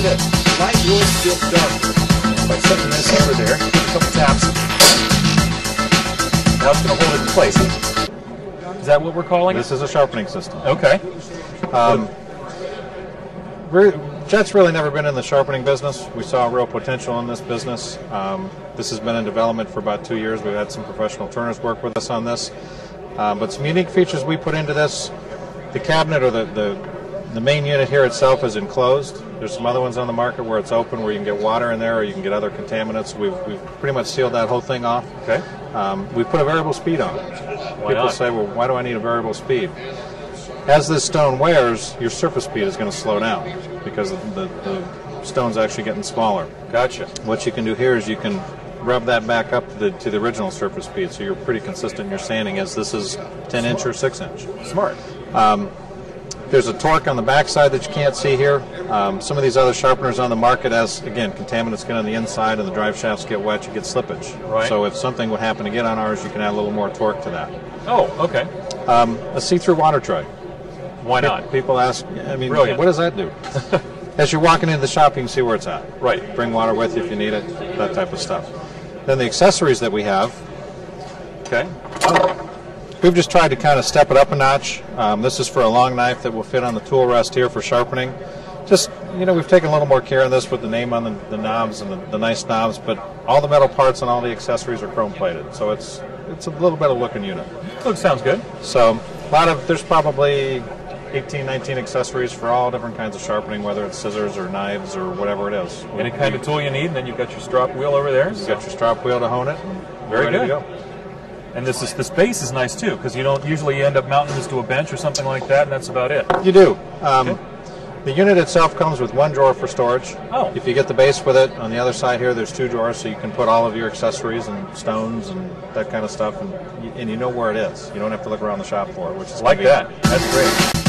this. Light wood feels darker. By setting this over there, a couple taps. Now it's going to hold it in place. Is that what we're calling it? This is a sharpening system. Okay. Jet's really never been in the sharpening business. We saw real potential in this business. This has been in development for about 2 years. We've had some professional turners work with us on this. But some unique features we put into this, the cabinet or the main unit here itself is enclosed. There's some other ones on the market where it's open, where you can get water in there or you can get other contaminants. We've pretty much sealed that whole thing off. Okay. We put a variable speed on it. Why People not? say, well, why do I need a variable speed? As this stone wears, your surface speed is going to slow down because the stone's actually getting smaller. Gotcha. What you can do here is you can rev that back up to the original surface speed, so you're pretty consistent in your sanding, as this is 10-inch or 6-inch. Smart. There's a torque on the backside that you can't see here. Some of these other sharpeners on the market, as again contaminants get on the inside and the drive shafts get wet, you get slippage. Right. So if something would happen to get on ours, you can add a little more torque to that. Oh, okay. A see-through water tray. Why not? People ask, I mean, Brilliant. what does that do? As you're walking into the shop, you can see where it's at. Right. Bring water with you if you need it, that type of stuff. Then the accessories that we have, Okay. we've just tried to kind of step it up a notch. This is for a long knife that will fit on the tool rest here for sharpening. Just, we've taken a little more care in this with the name on the knobs and the nice knobs, but all the metal parts and all the accessories are chrome plated, so it's a little better looking unit. Looks sounds good. So there's probably 18, 19 accessories for all different kinds of sharpening, whether it's scissors or knives or whatever it is. Any kind of tool you need, and then you've got your strop wheel over there. You've got your strop wheel to hone it. And Very ready good. to go. And the space is nice too, because you don't usually end up mounting this to a bench or something like that, and that's about it. You do. The unit itself comes with one drawer for storage. Oh. If you get the base with it, on the other side here there's 2 drawers, so you can put all of your accessories and stones and that kind of stuff, and you know where it is. You don't have to look around the shop for it, which is Like convenient. that. That's great.